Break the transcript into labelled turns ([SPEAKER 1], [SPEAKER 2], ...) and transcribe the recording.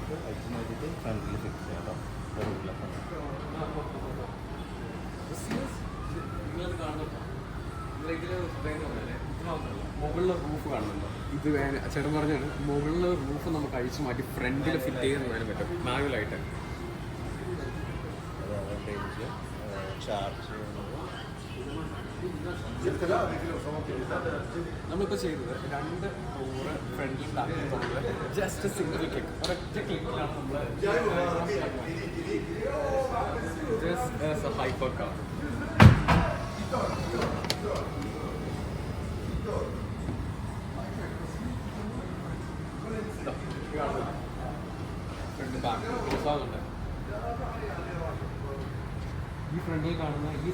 [SPEAKER 1] നമുക്ക് അടിച്ചു നോക്കിയിട്ട് ഫ്രണ്ടിൽ ഫിക്സ് ചെയ്യാം കേട്ടോ.
[SPEAKER 2] മുകളിലെ റൂഫ് കാണുന്നുണ്ടോ? ഇത് ചേട്ടൻ പറഞ്ഞാണ് മുകളിലെ റൂഫ് നമുക്ക് അഴിച്ചു മാറ്റി ഫ്രണ്ടിൽ ഫിറ്റ് ചെയ്യുന്നതിനും പറ്റും മാനുവലായിട്ട്.
[SPEAKER 1] ചാർജ്
[SPEAKER 2] നമ്മളിപ്പോൾ ചെയ്തത് 2 ഡോറ് ഫ്രണ്ടിൽ താഴെ ജസ്റ്റ് സിംഗിൾ ക്ലിക്ക്, ഒരൊറ്റ ക്ലിക്കിലാണ് നമ്മൾ just hyper car. Front back close ആകുന്നുണ്ട്. ഈ ഫ്രണ്ടിൽ കാണുന്ന ഈ